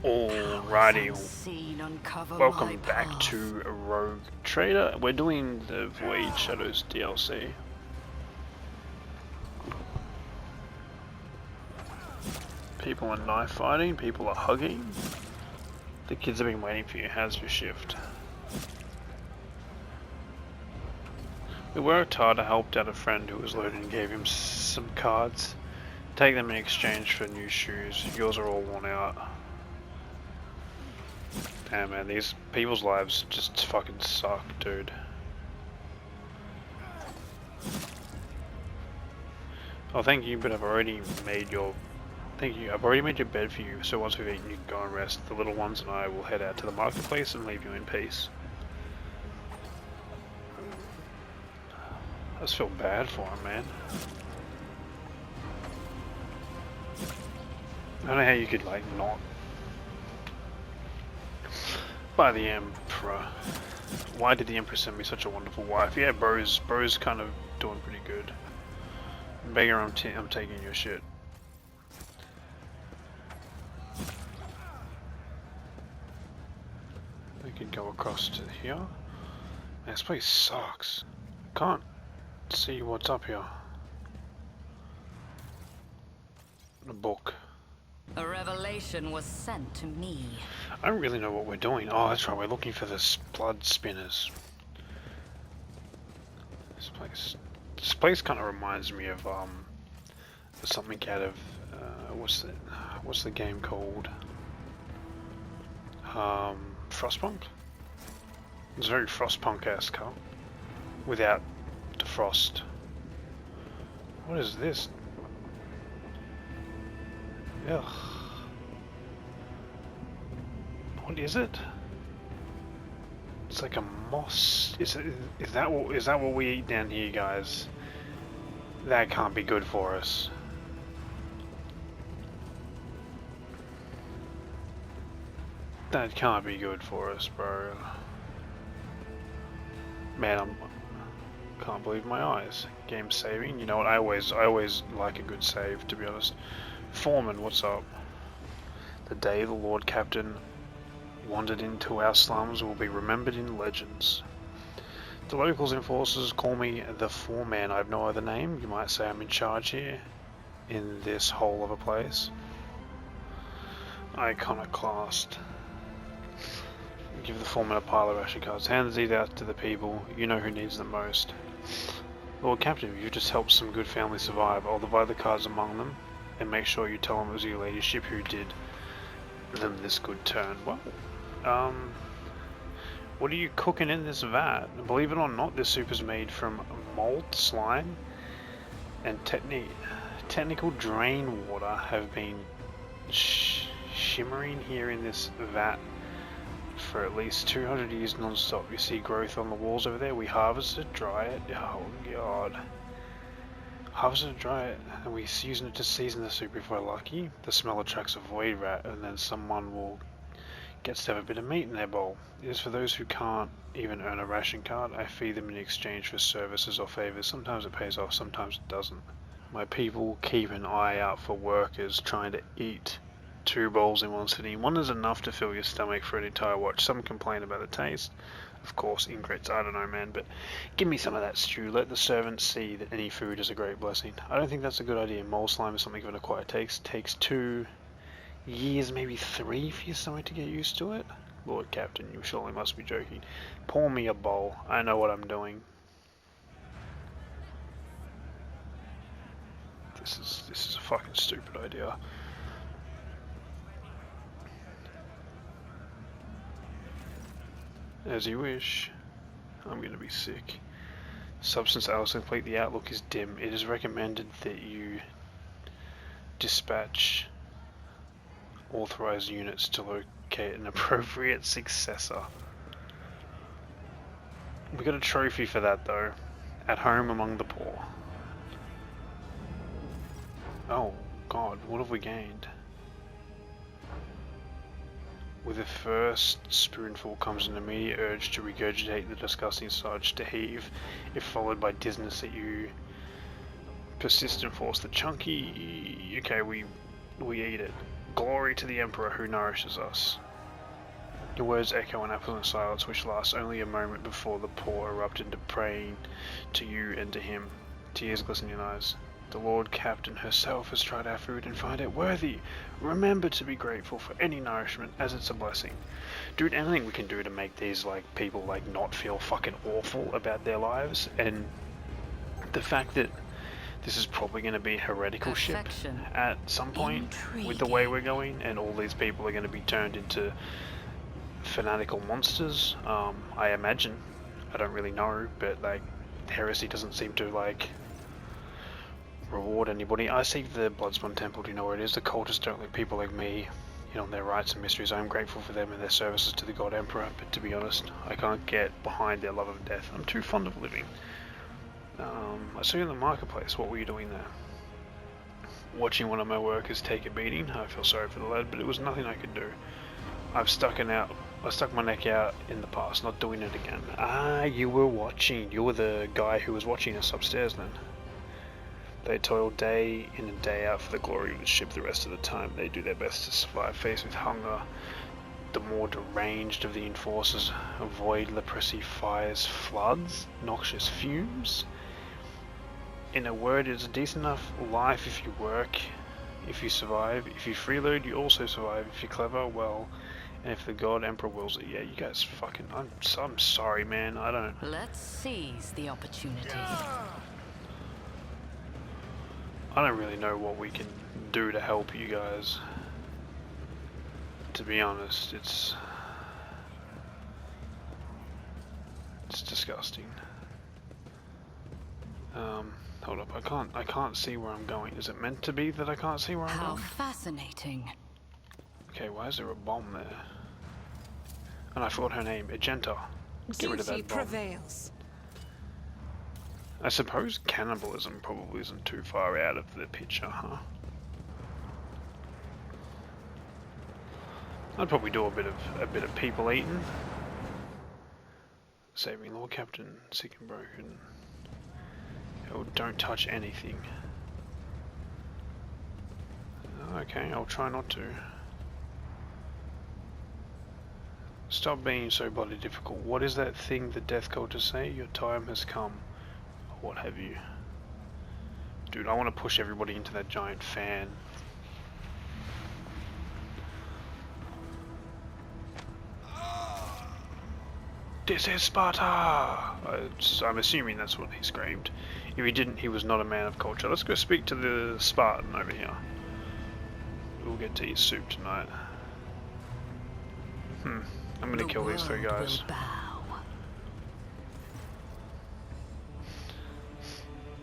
Alrighty, welcome back to Rogue Trader. We're doing the Void Shadows DLC. People are knife fighting, people are hugging. The kids have been waiting for you. How's your shift? We worked hard. I helped out a friend who was loaded and gave him some cards. Take them in exchange for new shoes. Yours are all worn out. Damn man, these people's lives just fucking suck, dude. Oh, thank you, but I've already made your... Thank you, I've already made your bed for you, so once we've eaten you can go and rest. The little ones and I will head out to the marketplace and leave you in peace. I just feel bad for him, man. I don't know how you could, like, not... By the Emperor. Why did the Emperor send me such a wonderful wife? Yeah, bro's kind of doing pretty good. Beggar, I'm taking your shit. We could go across to here. Man, this place sucks. Can't see what's up here. A book. A revelation was sent to me. I don't really know what we're doing. Oh, that's right, we're looking for the blood spinners. This place kind of reminds me of something out of what's the game called? Frostpunk. It's very Frostpunk-esque, huh? Without the frost. What is this? Ugh. What is it? It's like a moss. Is that what we eat down here, guys? That can't be good for us. That can't be good for us, bro. Man, can't believe my eyes. Game saving. You know what? I always like a good save, to be honest. Foreman, what's up? The day the Lord Captain wandered into our slums will be remembered in legends. The locals enforcers call me the Foreman. I have no other name. You might say I'm in charge here, in this hole of a place. Iconoclast. Give the Foreman a pile of ration cards. Hand these out to the people. You know who needs them most. Lord Captain, you just helped some good families survive. I'll divide the cards among them. And make sure you tell them it was your ladyship who did them this good turn. Well, what are you cooking in this vat? Believe it or not, this soup is made from malt, slime, and technical drain water have been shimmering here in this vat for at least 200 years non-stop. You see growth on the walls over there. We harvest it, dry it. Oh god. Harvest it, dry it, and we're using it to season the soup if we're lucky. The smell attracts a void rat, and then someone gets to have a bit of meat in their bowl. It is for those who can't even earn a ration card. I feed them in exchange for services or favors. Sometimes it pays off, sometimes it doesn't. My people keep an eye out for workers trying to eat 2 bowls in one sitting. One is enough to fill your stomach for an entire watch. Some complain about the taste. Of course, ingrats, I don't know, man, but give me some of that stew. Let the servants see that any food is a great blessing. I don't think that's a good idea. Mole slime is something of an acquired taste. Takes 2 years, maybe 3 for your stomach to get used to it. Lord Captain, you surely must be joking. Pour me a bowl. I know what I'm doing. This is a fucking stupid idea. As you wish. I'm gonna be sick. Substance hours complete. The outlook is dim. It is recommended that you dispatch authorized units to locate an appropriate successor. We got a trophy for that though. At home among the poor. Oh god, what have we gained? With the first spoonful comes an immediate urge to regurgitate the disgusting sludge, to heave, if followed by dizziness that you persist and force the chunky. Okay, we eat it. Glory to the Emperor who nourishes us. Your words echo an absolute silence which lasts only a moment before the poor erupt into praying to you and to him. Tears glisten in your eyes. The Lord Captain herself has tried our food and find it worthy. Remember to be grateful for any nourishment as it's a blessing. Dude, anything we can do to make these like people like not feel fucking awful about their lives, and the fact that this is probably going to be a heretical ship at some point with the way we're going, and all these people are going to be turned into fanatical monsters. I imagine. I don't really know, but like heresy doesn't seem to like reward anybody. I seek the Bloodspun Temple. Do you know where it is? The cultists don't let people like me in on their rights and mysteries. I am grateful for them and their services to the God Emperor, but to be honest, I can't get behind their love of death. I'm too fond of living. I saw you in the marketplace. What were you doing there? Watching one of my workers take a beating. I feel sorry for the lad, but it was nothing I could do. I stuck my neck out in the past, not doing it again. Ah, you were watching. You were the guy who was watching us upstairs then. They toil day in and day out for the glory of the ship. The rest of the time they do their best to survive, faced with hunger. The more deranged of the enforcers avoid leprosy, fires, floods, noxious fumes. In a word, it's a decent enough life if you work, if you survive. If you freeload, you also survive. If you're clever, well, and if the God Emperor wills it. Yeah, you guys fucking... I'm sorry, man. I don't... Let's seize the opportunity. I don't really know what we can do to help you guys. To be honest, it's disgusting. Hold up, I can't see where I'm going. Is it meant to be that I can't see where I'm going? How fascinating. Okay, why is there a bomb there? And I forgot her name, Agenta. Get rid of that bomb. Prevails. I suppose cannibalism probably isn't too far out of the picture, huh? I'd probably do a bit of people eating. Saving Lord Captain, sick and broken. Oh, don't touch anything. Okay, I'll try not to. Stop being so bloody difficult. What is that thing the death cultists say? Your time has come. Or what have you? Dude, I want to push everybody into that giant fan. This is Sparta! I'm assuming that's what he screamed. If he didn't, he was not a man of culture. Let's go speak to the Spartan over here. We'll get to eat soup tonight. I'm gonna kill these three guys.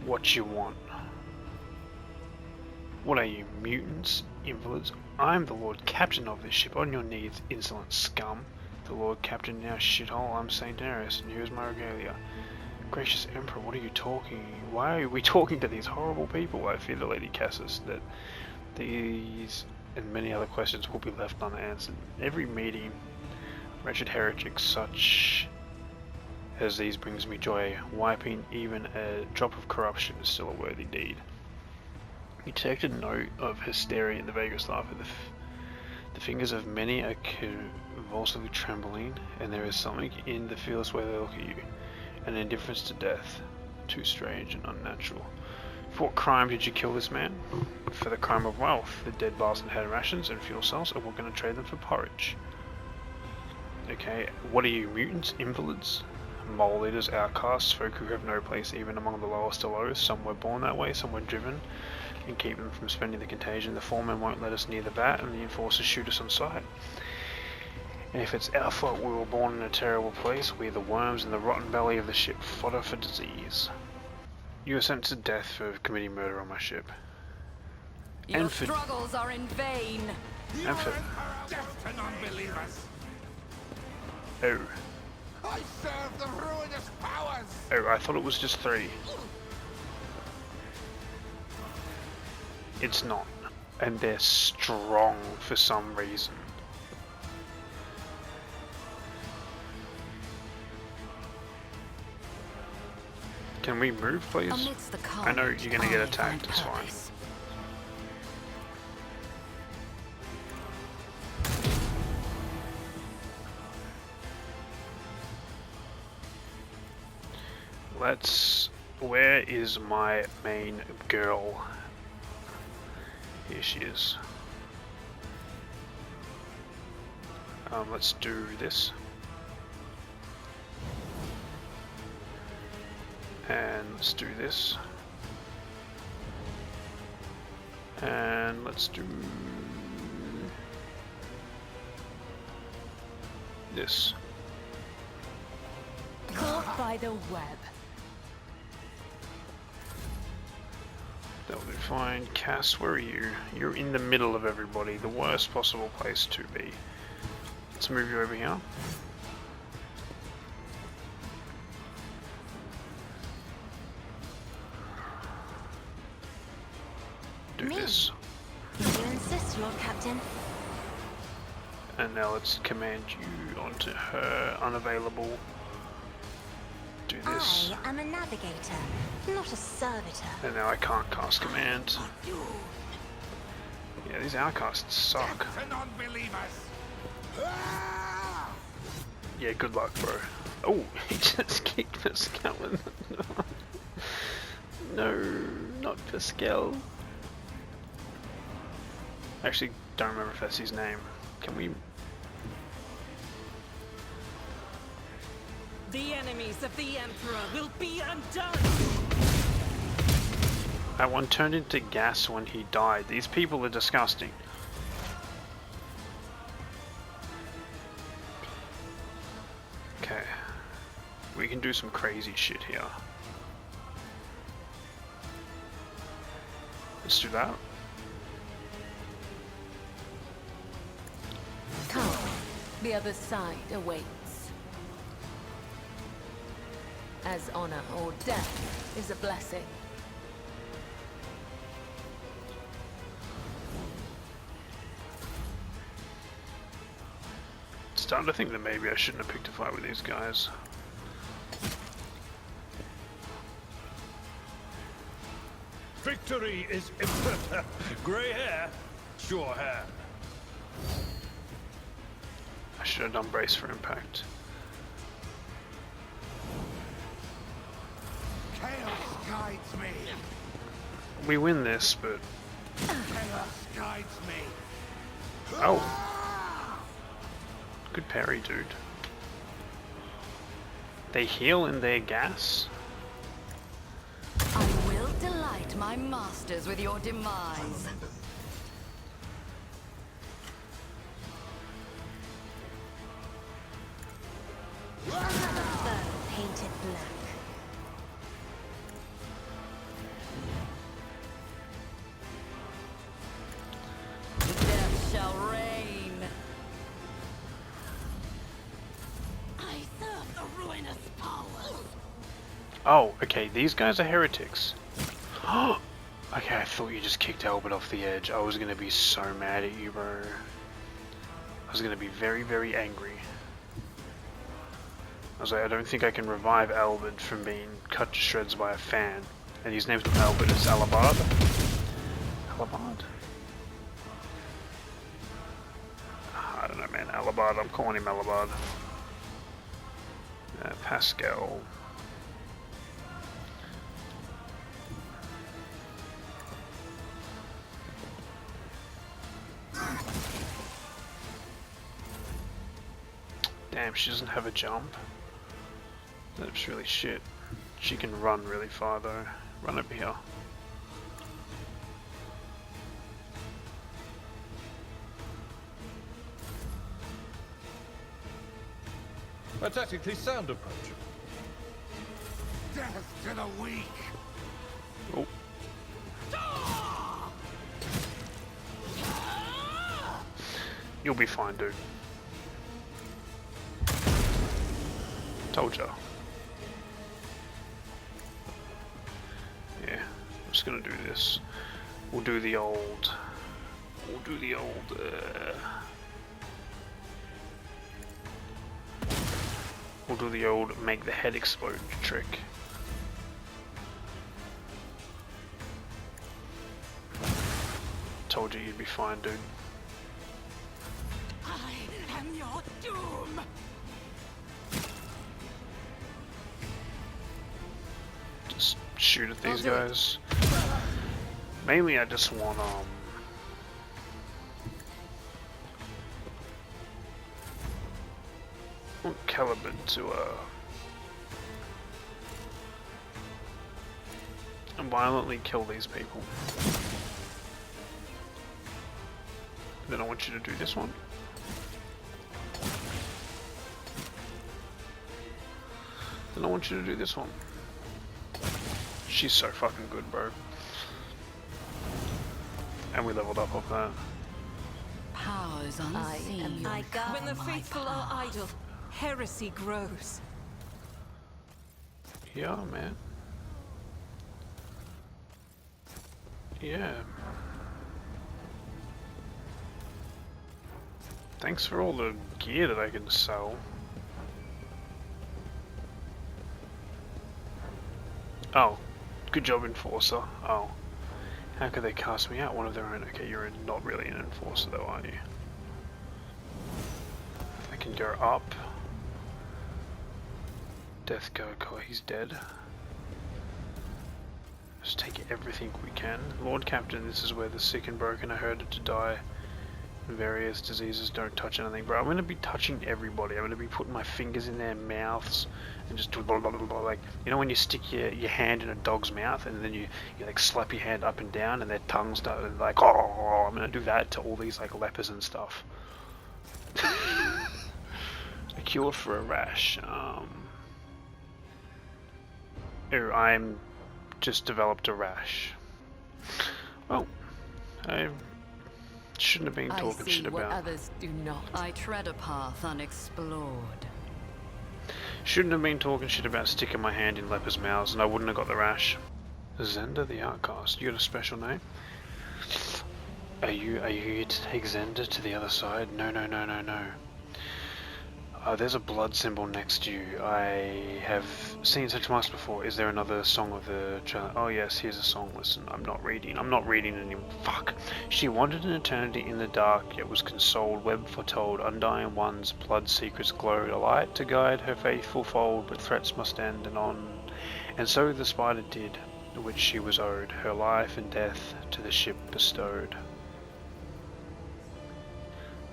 What you want? What are you, mutants? Invalids? I'm the Lord Captain of this ship. On your knees, insolent scum. The Lord Captain, now shithole. I'm Saint Darius, and here's my regalia. Gracious Emperor, what are you talking? Why are we talking to these horrible people? I fear the Lady Cassis that these and many other questions will be left unanswered. Every meeting, wretched heretics such as these brings me joy. Wiping even a drop of corruption is still a worthy deed. You detected a note of hysteria in the vagrant's laugh. The fingers of many are convulsively trembling, and there is something in the fearless way they look at you. An indifference to death. Too strange and unnatural. For what crime did you kill this man? For the crime of wealth. The dead bastard had rations and fuel cells, and we're going to trade them for porridge. Okay, what are you, mutants? Invalids? Mole eaters, outcasts, folk who have no place even among the lowest of lows. Some were born that way, some were driven, and keep them from spending the contagion. The foremen won't let us near the bat, and the enforcers shoot us on sight. And if it's our fault we were born in a terrible place, we're the worms in the rotten belly of the ship, fodder for disease. You were sentenced to death for committing murder on my ship. Your struggles are in vain. And for... Death to non-believers. Oh. I serve the ruinous powers. Oh, I thought it was just 3. It's not. And they're strong for some reason. Can we move, please? I know you're gonna get attacked, it's fine. let's... Where is my main girl? Here she is. Let's do this. And let's do this. And let's do this. Caught by the web. That'll be fine. Cass, where are you? You're in the middle of everybody. The worst possible place to be. Let's move you over here. Do this. You insist, Lord Captain. And now let's command you onto her. Unavailable. Do this. I am a navigator, not a servitor. And now I can't cast command. Yeah, these outcasts suck. Death to non-believers. Yeah, good luck, bro. Oh, he just kicked Pascal in the... No, not Pascal. Actually, don't remember if that's his name. Can we... The enemies of the Emperor will be undone! That one turned into gas when he died. These people are disgusting. Okay. We can do some crazy shit here. Let's do that. Come, the other side awaits. As honor or death is a blessing. Starting to think that maybe I shouldn't have picked a fight with these guys. Victory is grey hair, sure hair. I should have done brace for impact. Chaos guides me. We win this, but... Chaos guides me. Oh! Good parry, dude. They heal in their gas? I will delight my masters with your demise. Another foe painted black. Death shall reign. I serve the ruinous powers. Oh, okay, these guys are heretics. Okay, I thought you just kicked Albert off the edge. I was gonna be so mad at you, bro. I was gonna be very, very angry. I was like, I don't think I can revive Albert from being cut to shreds by a fan. And his name's not Albert, it's Alabard. Alabard? I don't know, man. Alabard, I'm calling him Alabard. Pascal. Damn, she doesn't have a jump. That's really shit. She can run really far though. Run over here. A tactically sound approach. Death to the weak. Oh. You'll be fine, dude. Told ya. Yeah, I'm just gonna do this. We'll do the old... We'll do the old make the head explode trick. Told you you'd be fine, dude. I am your doom! shoot at these guys. Mainly I just want Caliban to violently kill these people. Then I want you to do this one. Then I want you to do this one. She's so fucking good, bro. And we leveled up off that. Powers unseen. When the faithful are idle, heresy grows. Yeah, man. Yeah. Thanks for all the gear that I can sell. Oh, good job, Enforcer. Oh. How could they cast me out? One of their own. Okay, you're not really an Enforcer though, are you? I can go up. Death go, he's dead. Just take everything we can. Lord Captain, this is where the sick and broken are herded to die. Various diseases, don't touch anything. Bro, I'm going to be touching everybody. I'm going to be putting my fingers in their mouths and just blah, blah, blah, blah, like, you know when you stick your hand in a dog's mouth and then you like slap your hand up and down and their tongue start like, oh, I'm going to do that to all these like lepers and stuff. A cure for a rash. Oh, I'm just developed a rash. Well, I shouldn't have been talking shit about. Others do not. I tread a path unexplored. Shouldn't have been talking shit about sticking my hand in lepers' mouths, and I wouldn't have got the rash. Zenda the Outcast. You got a special name? Are you here to take Zenda to the other side? No. There's a blood symbol next to you. I have seen such marks before. Is there another song of the trailer? Oh yes, here's a song. Listen, I'm not reading anymore. Fuck. She wandered an eternity in the dark, yet was consoled. Web foretold, undying one's blood secrets glowed. A light to guide her faithful fold, but threats must end and on. And so the spider did, which she was owed. Her life and death to the ship bestowed.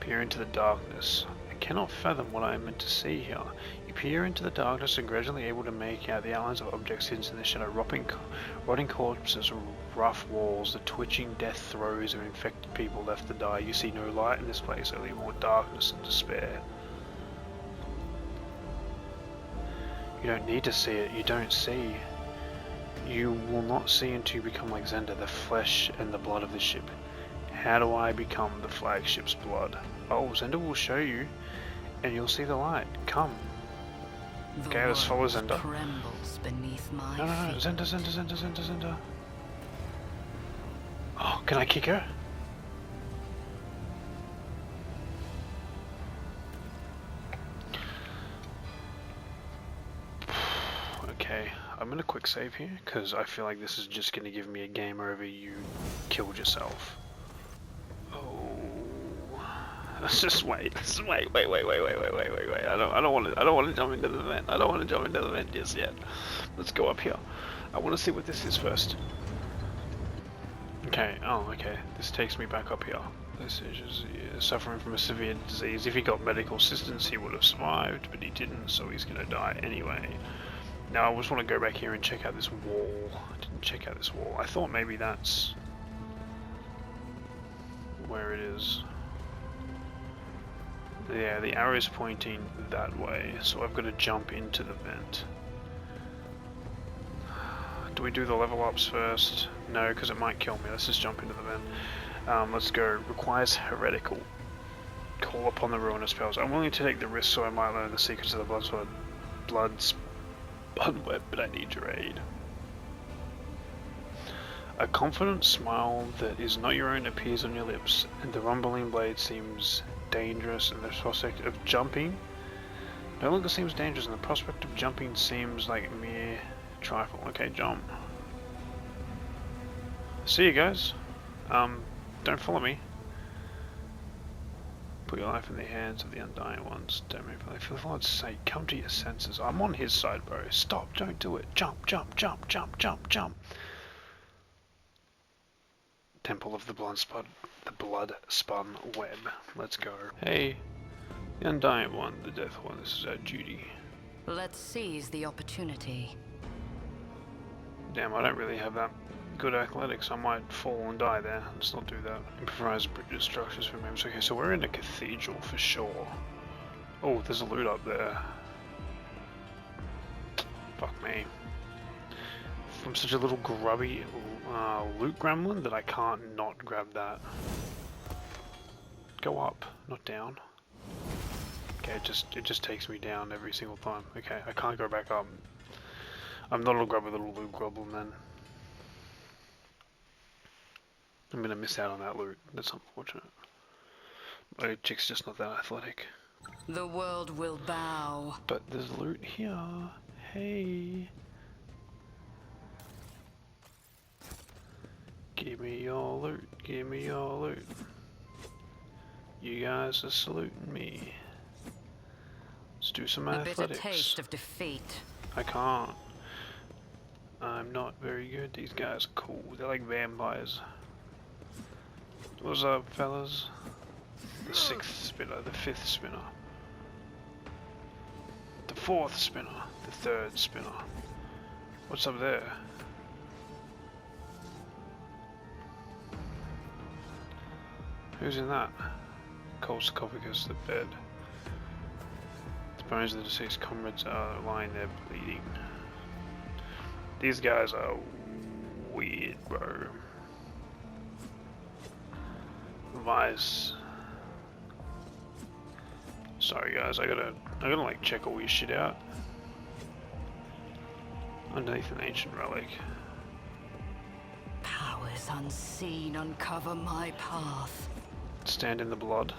Peer into the darkness. Cannot fathom what I am meant to see here. You peer into the darkness and gradually able to make out the outlines of objects hidden in the shadow, rotting corpses, rough walls, the twitching death throes of infected people left to die. You see no light in this place, only more darkness and despair. You don't need to see it, you don't see. You will not see until you become like Zenda, the flesh and the blood of the ship. How do I become the flagship's blood? Oh, Zenda will show you, and you'll see the light. Come. Okay, let's follow Zenda. No, Zenda. Oh, can I kick her? Okay, I'm gonna quick save here, because I feel like this is just gonna give me a game over. You killed yourself. Let's just wait. Wait. I don't want to jump into the vent. I don't want to jump into the vent just yet. Let's go up here. I want to see what this is first. Okay. Oh, okay. This takes me back up here. This is just, suffering from a severe disease. If he got medical assistance, he would have survived, but he didn't, so he's gonna die anyway. Now I just want to go back here and check out this wall. I didn't check out this wall. I thought maybe that's where it is. Yeah, the arrow is pointing that way, so I've got to jump into the vent. Do we do the level ups first? No, because it might kill me. Let's just jump into the vent. Let's go. Requires heretical. Call upon the ruinous spells. I'm willing to take the risk, so I might learn the secrets of the Bloodspun Web, but I need your aid. A confident smile that is not your own appears on your lips, and the rumbling blade seems dangerous, and the prospect of jumping no longer seems dangerous, and the prospect of jumping seems like a mere trifle. Okay, jump. See you guys. Don't follow me. Put your life in the hands of the Undying Ones. Don't move. For the Lord's sake, come to your senses. I'm on his side, bro. Stop, don't do it. Jump, jump, jump, jump, jump, jump. Temple of the Bloodspun Web. Let's go. Hey, the Undying One, the Death One, this is our duty. Let's seize the opportunity. Damn, I don't really have that good athletics. I might fall and die there. Let's not do that. Improvise bridges, structures for members. Okay, so we're in a cathedral for sure. Oh, there's a loot up there. Fuck me. I'm such a little grubby loot gremlin that I can't not grab that. Go up, not down. Okay, it just takes me down every single time. Okay, I can't go back up. I'm not a grubby little loot goblin then. I'm gonna miss out on that loot. That's unfortunate. My chick's just not that athletic. The world will bow. But there's loot here. Hey. Give me your loot. Give me your loot. You guys are saluting me. Let's do some athletics. A bitter taste of defeat. I can't. I'm not very good. These guys are cool. They're like vampires. What's up, fellas? The 6th spinner, the 5th spinner, the 4th spinner, the 3rd spinner. What's up there? Who's in that? Cold sarcophagus, the bed. The bones of the deceased comrades are lying there bleeding. These guys are weird, bro. Vice. Sorry guys, I gotta like check all your shit out. Underneath an ancient relic. Powers unseen uncover my path. Stand in the blood.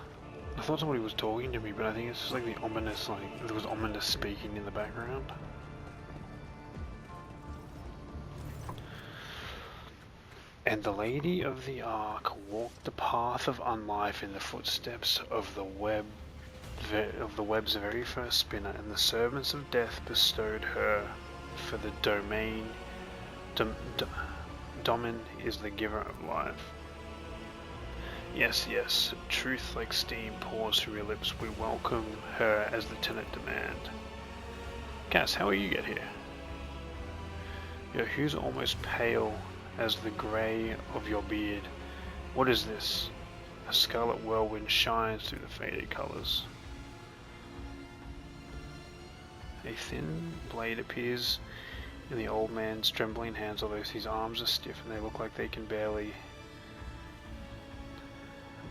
I thought somebody was talking to me, but I think it's just like the ominous, like there was ominous speaking in the background. And the Lady of the Ark walked the path of unlife in the footsteps of the web's very first spinner, and the servants of death bestowed her for the domain. Domin is the giver of life. Yes, yes, truth like steam pours through your lips. We welcome her as the tenant demand. Cass, how will you get here? Your hues are almost pale as the grey of your beard. What is this? A scarlet whirlwind shines through the faded colours. A thin blade appears in the old man's trembling hands, although his arms are stiff and they look like they can barely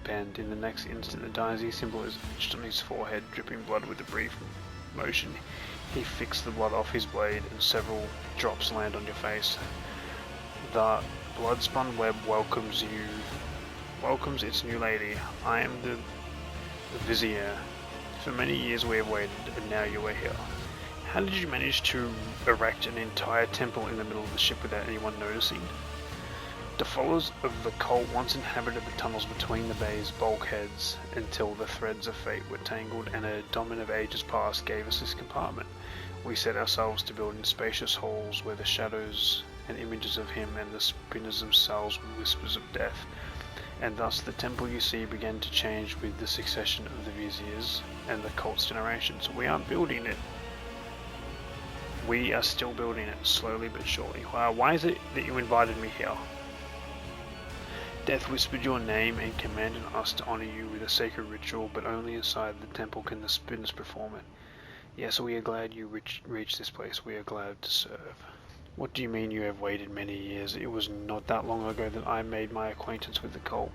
bend. In the next instant, the Daisy symbol is etched on his forehead, dripping blood. With a brief motion, he flicks the blood off his blade and several drops land on your face. The Bloodspun Web welcomes its new lady. I am the Vizier. For many years we have waited, and now you are here. How did you manage to erect an entire temple in the middle of the ship without anyone noticing? The followers of the cult once inhabited the tunnels between the bay's bulkheads until the threads of fate were tangled, and a domin of ages past gave us this compartment. We set ourselves to build in spacious halls where the shadows and images of him and the spinners themselves were whispers of death. And thus the temple you see began to change with the succession of the viziers and the cult's generations. We aren't building it. We are still building it, slowly but surely. Why is it that you invited me here? Death whispered your name and commanded us to honor you with a sacred ritual, but only inside the temple can the spinners perform it. Yes, we are glad you reached this place. We are glad to serve. What do you mean you have waited many years? It was not that long ago that I made my acquaintance with the cult.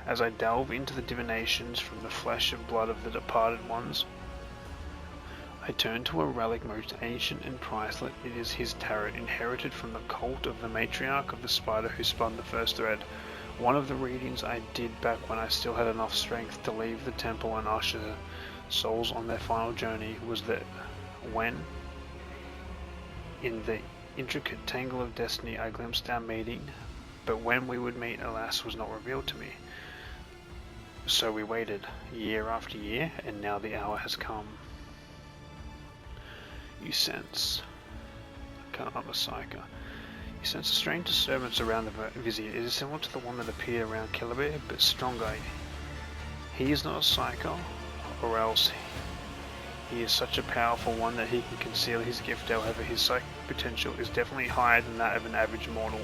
As I delve into the divinations from the flesh and blood of the departed ones, I turn to a relic most ancient and priceless. It is his tarot, inherited from the cult of the matriarch of the spider who spun the first thread. One of the readings I did back when I still had enough strength to leave the temple and usher souls on their final journey was that when, in the intricate tangle of destiny, I glimpsed our meeting, but when we would meet, alas, was not revealed to me. So we waited year after year, and now the hour has come. You sense... I can't remember Psyker. You sense a strange disturbance around the Vizier. It is similar to the one that appeared around Kellebear, but stronger. He is not a Psyker, or else he is such a powerful one that he can conceal his gift. However, his psychic potential is definitely higher than that of an average mortal.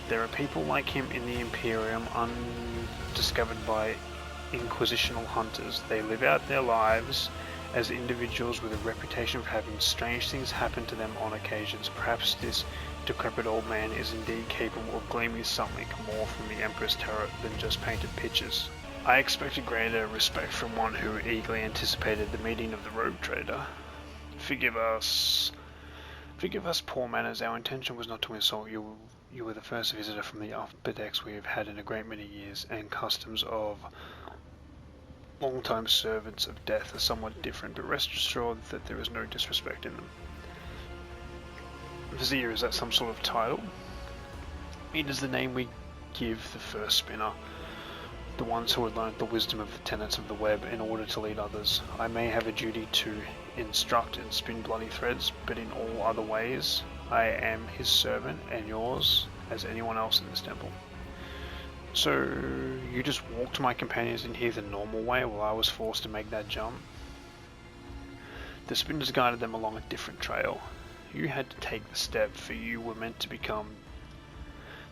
There are people like him in the Imperium, undiscovered by inquisitional hunters. They live out their lives as individuals with a reputation of having strange things happen to them on occasions. Perhaps this decrepit old man is indeed capable of gleaming something more from the Emperor's tarot than just painted pictures. I expected greater respect from one who eagerly anticipated the meeting of the rogue trader. Forgive us poor manners. Our intention was not to insult you. You were the first visitor from the upper decks we have had in a great many years, and customs of long-time servants of death are somewhat different, but rest assured that there is no disrespect in them. Vizier, is that some sort of title? It is the name we give the first spinner, the ones who had learnt the wisdom of the tenets of the web in order to lead others. I may have a duty to instruct and spin bloody threads, but in all other ways, I am his servant and yours as anyone else in this temple. So, you just walked my companions in here the normal way while I was forced to make that jump? The spinners guided them along a different trail. You had to take the step, for you were meant to become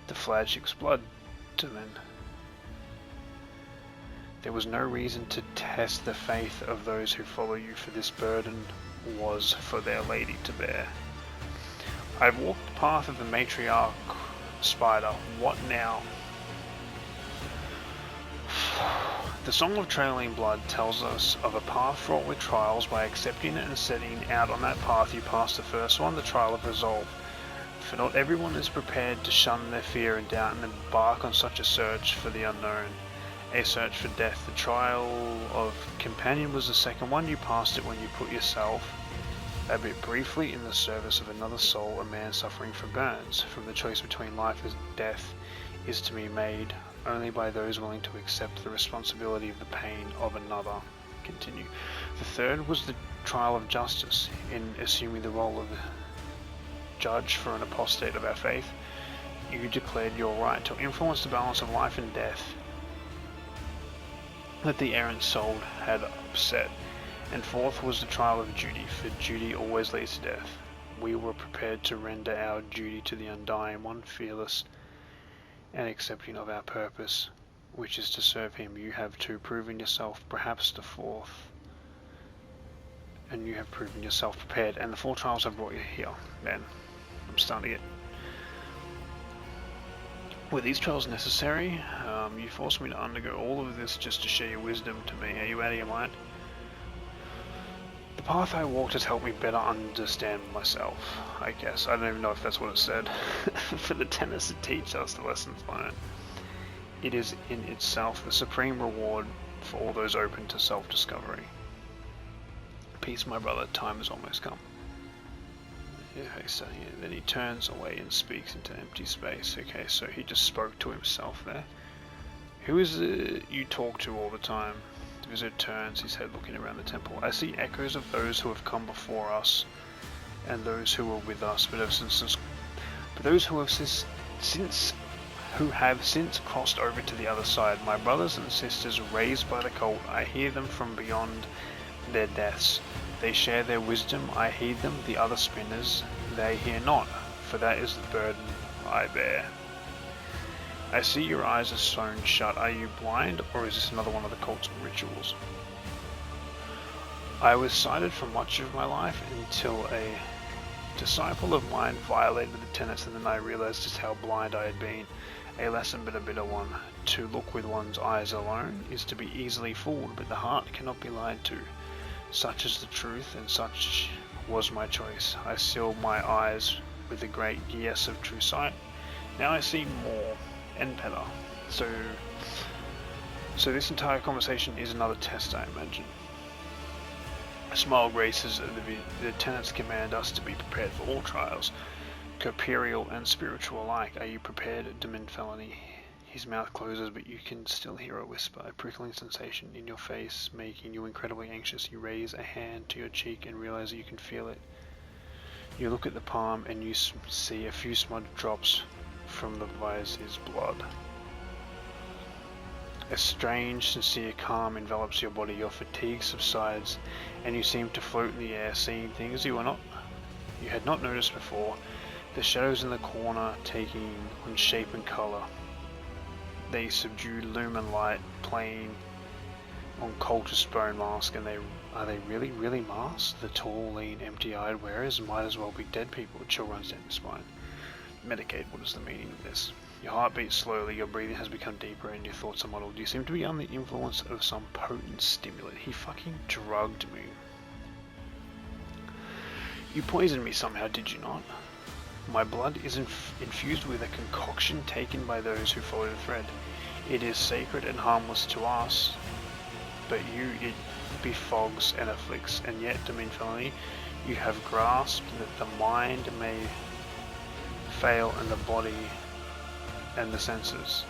the flagship's blood to men. There was no reason to test the faith of those who follow you, for this burden was for their lady to bear. I've walked the path of the matriarch spider. What now? The Song of Trailing Blood tells us of a path fraught with trials. By accepting it and setting out on that path, you pass the first one, the trial of resolve. For not everyone is prepared to shun their fear and doubt and embark on such a search for the unknown. A search for death. The trial of companion was the second one. You passed it when you put yourself, a bit briefly, in the service of another soul, a man suffering from burns. From the choice between life and death is to be made only by those willing to accept the responsibility of the pain of another. Continue. The third was the trial of justice. In assuming the role of judge for an apostate of our faith, you declared your right to influence the balance of life and death that the errant soul had upset. And fourth was the trial of duty, for duty always leads to death. We were prepared to render our duty to the undying one, fearless and accepting of our purpose, which is to serve him. You have too proven yourself, perhaps the fourth, and you have proven yourself prepared, and the four trials have brought you here. Man, I'm starting to get... Were these trials necessary? You forced me to undergo all of this just to share your wisdom to me. Are you out of your mind? The path I walked has helped me better understand myself, I guess. I don't even know if that's what it said. For the tenets to teach us the lessons learned. It is in itself the supreme reward for all those open to self-discovery. Peace, my brother, time has almost come. Okay, so then he turns away and speaks into empty space. Okay, so he just spoke to himself there. Who is it you talk to all the time? The visitor turns his head, looking around the temple. I see echoes of those who have come before us and those who were with us, but those who have since crossed over to the other side. My brothers and sisters raised by the cult, I hear them from beyond their deaths. They share their wisdom, I heed them. The other spinners, they hear not, for that is the burden I bear. I see your eyes are sewn shut. Are you blind, or is this another one of the cult's rituals? I was sighted for much of my life until a disciple of mine violated the tenets, and then I realized just how blind I had been. A lesson, but a bitter one. To look with one's eyes alone is to be easily fooled, but the heart cannot be lied to. Such is the truth, and such was my choice. I sealed my eyes with the great yes of true sight. Now I see more and better. So this entire conversation is another test, I imagine. A smile graces the tenets command us to be prepared for all trials, corporeal and spiritual alike. Are you prepared, Demin Felony? His mouth closes, but you can still hear a whisper, a prickling sensation in your face, making you incredibly anxious. You raise a hand to your cheek and realize that you can feel it. You look at the palm and you see a few smudged drops from the visor's blood. A strange, sincere calm envelops your body. Your fatigue subsides, and you seem to float in the air, seeing things you had not noticed before. The shadows in the corner taking on shape and color. They subdued lumen light playing on cultist bone mask, and are they really masks? The tall, lean, empty-eyed wearers might as well be dead people. A chill runs down your spine. Medicaid, what is the meaning of this? Your heart beats slowly, your breathing has become deeper, and your thoughts are muddled. You seem to be under the influence of some potent stimulant. He fucking drugged me. You poisoned me somehow, did you not? My blood is infused with a concoction taken by those who follow the thread. It is sacred and harmless to us, but you it befogs and afflicts, and yet, Dominfelony, you have grasped that the mind may fail and the body and the senses.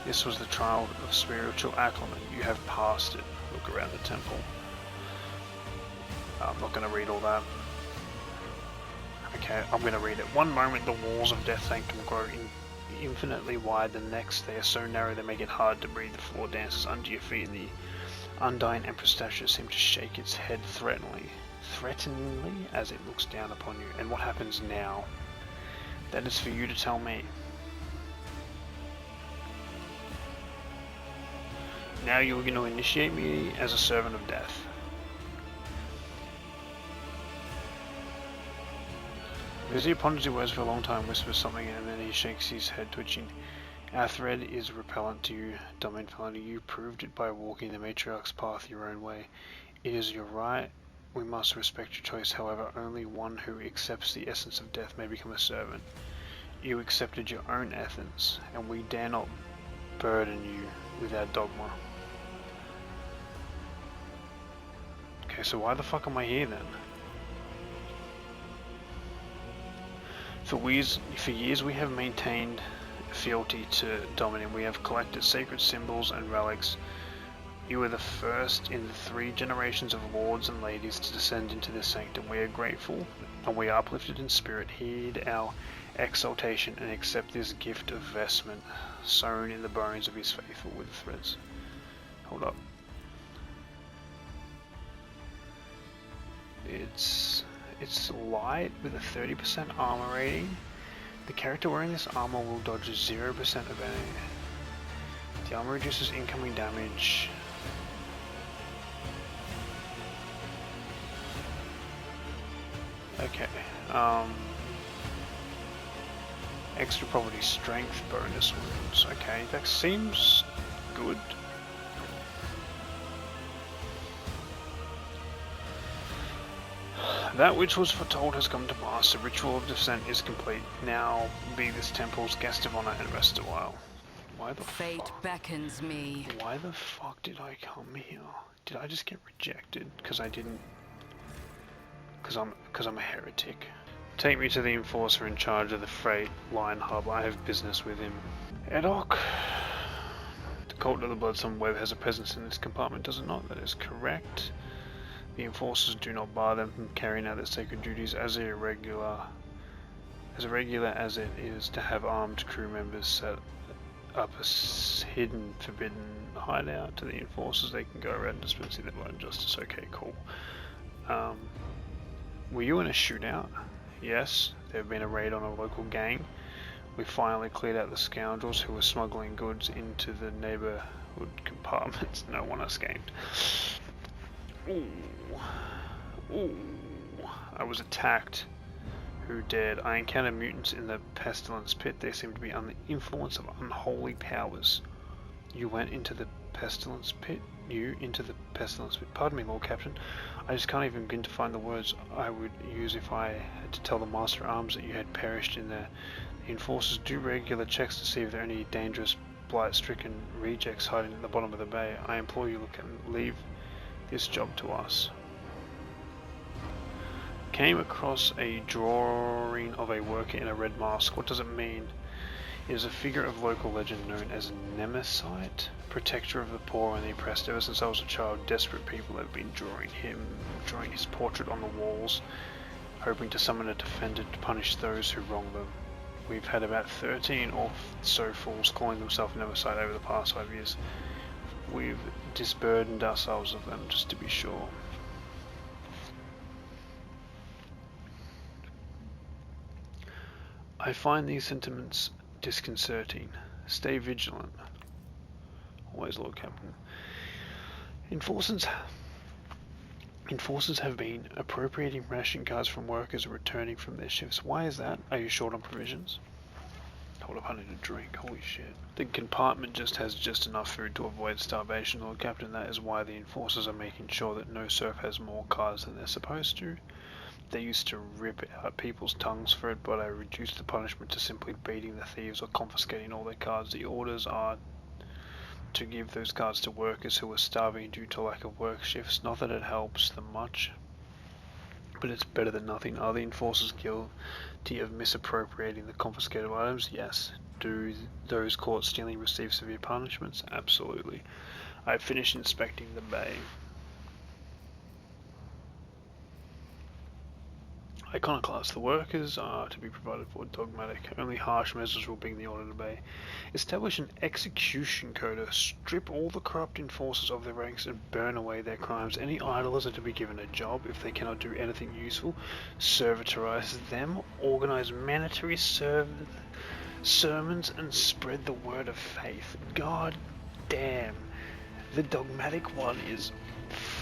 This was the trial of spiritual acclimate. You have passed it. Look around the temple. I'm not going to read all that. Okay, I'm going to read it. One moment the walls of Death Sanctum grow infinitely wide, the next they are so narrow they make it hard to breathe. The floor dances under your feet, and the undying Empress statue seems to shake its head threateningly as it looks down upon you. And what happens now? That is for you to tell me. Now you're going to initiate me as a servant of death. Vizier ponders your words for a long time, whispers something, and then he shakes his head, twitching. Our thread is repellent to you, Dominfelony. You proved it by walking the matriarch's path your own way. It is your right. We must respect your choice, however. Only one who accepts the essence of death may become a servant. You accepted your own essence, and we dare not burden you with our dogma. Okay, so why the fuck am I here then? For years we have maintained fealty to Dominion. We have collected sacred symbols and relics. You were the first in the 3 generations of lords and ladies to descend into this sanctum. We are grateful, and we are uplifted in spirit. Heed our exaltation and accept this gift of vestment sewn in the bones of his faithful with threads. Hold up. It's light with a 30% armor rating. The character wearing this armor will dodge 0% of enemy. The armor reduces incoming damage. Okay. Extra property strength bonus wounds. Okay, that seems good. That which was foretold has come to pass. The ritual of descent is complete. Now be this temple's guest of honor and rest a while. Why the Fate fuck? beckons me. Why the fuck did I come here? Did I just get rejected? Because I didn't... Because I'm a heretic. Take me to the enforcer in charge of the Freightline hub. I have business with him. Edok. The cult of the Bloodspun Web has a presence in this compartment, does it not? That is correct. The enforcers do not bar them from carrying out their sacred duties as irregular as it is to have armed crew members set up a hidden, forbidden hideout. To the enforcers, they can go around dispensing their blood and justice. Okay, cool. Were you in a shootout? Yes, there have been a raid on a local gang. We finally cleared out the scoundrels who were smuggling goods into the neighborhood compartments. No one escaped. Ooh. Ooh. I was attacked. Who dared? I encountered mutants in the pestilence pit. They seem to be under the influence of unholy powers. You went into the pestilence pit? You into the pestilence pit? Pardon me, Lord Captain. I just can't even begin to find the words I would use if I had to tell the Master at Arms that you had perished in there. The enforcers do regular checks to see if there are any dangerous, blight-stricken rejects hiding at the bottom of the bay. I implore you, look and leave this job to us. Came across a drawing of a worker in a red mask. What does it mean? He is a figure of local legend known as Nemesite, protector of the poor and the oppressed. Ever since I was a child, desperate people have been drawing his portrait on the walls, hoping to summon a defender to punish those who wrong them. We've had about 13 or so fools calling themselves Nemesite over the past 5 years. We've disburdened ourselves of them just to be sure. I find these sentiments disconcerting. Stay vigilant. Always, Lord Captain. Enforcers have been appropriating ration cards from workers returning from their shifts. Why is that? Are you short on provisions? Hold up, I need a drink. Holy shit. The compartment just has just enough food to avoid starvation, Lord Captain. That is why the enforcers are making sure that no serf has more cards than they're supposed to. They used to rip out people's tongues for it, but I reduced the punishment to simply beating the thieves or confiscating all their cards. The orders are to give those cards to workers who are starving due to lack of work shifts. Not that it helps them much, but it's better than nothing. Are the enforcers guilty of misappropriating the confiscated items? Yes. Do those caught stealing receive severe punishments? Absolutely. I finished inspecting the bay. Iconoclast. The workers are to be provided for dogmatic. Only harsh measures will bring the order to bay. Establish an execution coda. Strip all the corrupt enforcers of their ranks and burn away their crimes. Any idlers are to be given a job. If they cannot do anything useful, servitorize them. Organize mandatory sermons and spread the word of faith. God damn. The dogmatic one is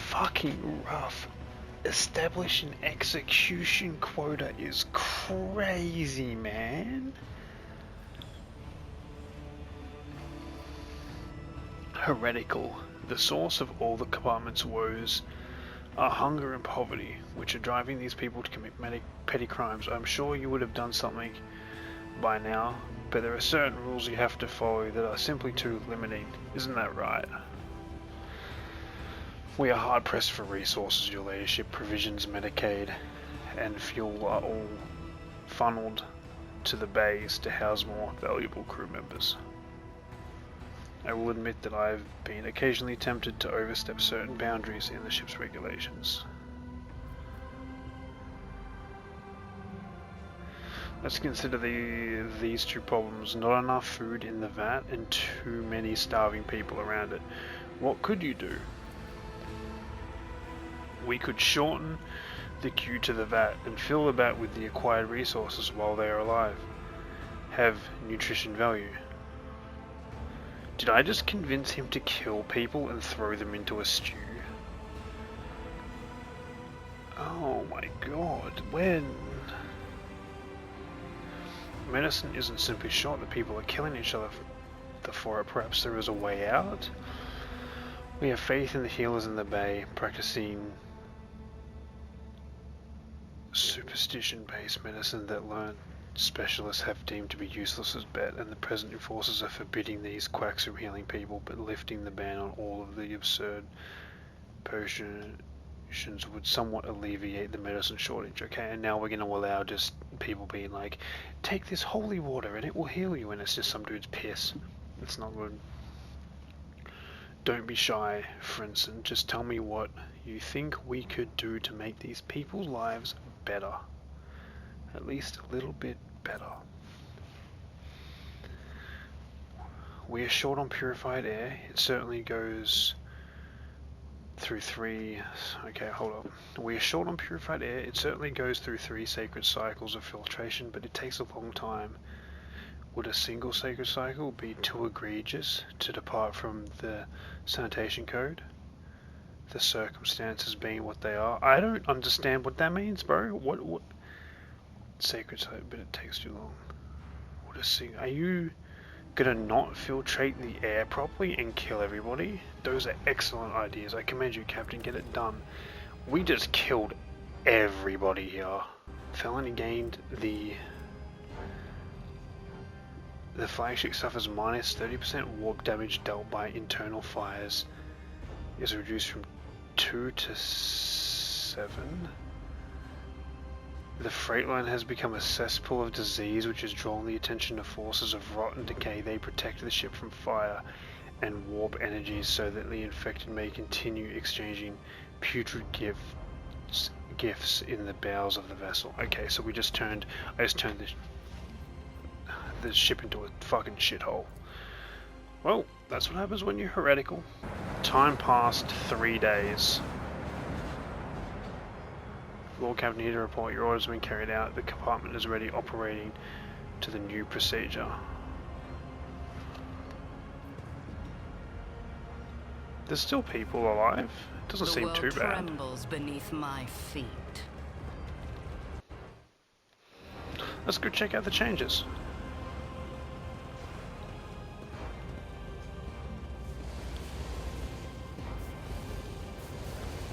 fucking rough. Establish an execution quota is crazy, man. Heretical. The source of all the compartment's woes are hunger and poverty, which are driving these people to commit petty crimes. I'm sure you would have done something by now, but there are certain rules you have to follow that are simply too limiting. Isn't that right? We are hard pressed for resources, your ladyship. Provisions, Medicaid, and fuel are all funneled to the bays to house more valuable crew members. I will admit that I have been occasionally tempted to overstep certain boundaries in the ship's regulations. Let's consider these two problems. Not enough food in the vat and too many starving people around it. What could you do? We could shorten the queue to the vat and fill the vat with the acquired resources while they are alive. Have nutrition value. Did I just convince him to kill people and throw them into a stew? Oh my god, when? Medicine isn't simply short, the people are killing each other for it. Perhaps there is a way out? We have faith in the healers in the bay, practicing superstition-based medicine that learned specialists have deemed to be useless as bet, and the present enforcers are forbidding these quacks from healing people, but lifting the ban on all of the absurd potions would somewhat alleviate the medicine shortage. Okay, and now we're going to allow just people being like, take this holy water and it will heal you, and it's just some dude's piss. It's not good. Don't be shy, Frinson. Just tell me what you think we could do to make these people's lives better. At least a little bit better. We are short on purified air. It certainly goes through three... Okay, hold up. We are short on purified air. It certainly goes through 3 sacred cycles of filtration, but it takes a long time. Would a single sacred cycle be too egregious to depart from the sanitation code? The circumstances being what they are. I don't understand what that means, bro. What? Sacred cycle, but it takes too long. Are you gonna not filtrate the air properly and kill everybody? Those are excellent ideas. I commend you, Captain. Get it done. We just killed everybody here. Felony gained the flagship suffers minus 30% warp damage dealt by internal fires. Is reduced from 2 to 7. The Freightline has become a cesspool of disease which has drawn the attention of forces of rot and decay. They protect the ship from fire and warp energies so that the infected may continue exchanging putrid gifts in the bowels of the vessel. Okay, so I just turned the ship into a fucking shithole. Well, that's what happens when you're heretical. Time passed 3 days. Lord Captain, here to report. Your orders have been carried out. The compartment is already operating to the new procedure. There's still people alive. It doesn't seem too bad. The world trembles beneath my feet. Let's go check out the changes.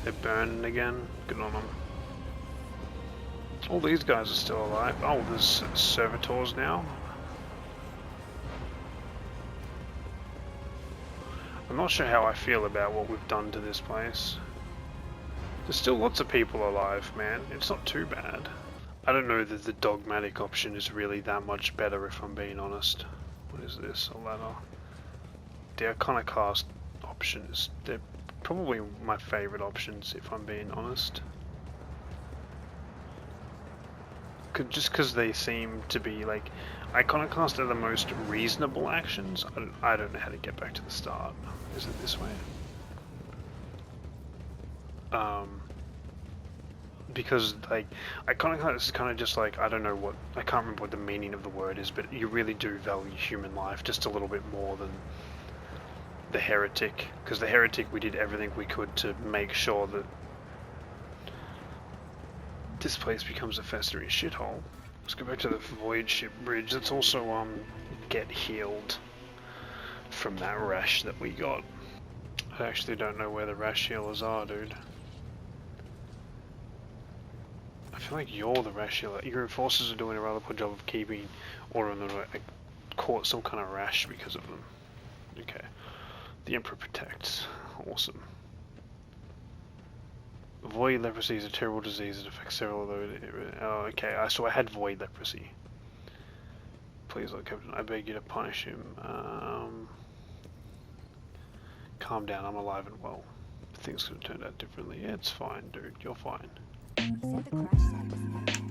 They're burning again. Good on them. All these guys are still alive. Oh, there's servitors now. I'm not sure how I feel about what we've done to this place. There's still lots of people alive, man. It's not too bad. I don't know that the dogmatic option is really that much better, if I'm being honest. What is this? A ladder. The iconoclast options. They're probably my favorite options, if I'm being honest. Just because they seem to be like iconoclast are the most reasonable actions. I don't know how to get back to the start. Is it this way? Because like iconoclast is kind of just like, I don't know what, I can't remember what the meaning of the word is, but you really do value human life just a little bit more than the heretic. Because the heretic, we did everything we could to make sure that this place becomes a festering shithole. Let's go back to the void ship bridge. Let's also get healed from that rash that we got. I actually don't know where the rash healers are, dude. I feel like you're the rash healer. Your enforcers are doing a rather poor job of keeping order on them. I caught some kind of rash because of them. Okay. The Emperor protects. Awesome. Void leprosy is a terrible disease that affects several of those. Oh, okay, so I had void leprosy. Please, Lord Captain, I beg you to punish him. Calm down, I'm alive and well. Things could have turned out differently. Yeah, it's fine, dude. You're fine. Set the crash site.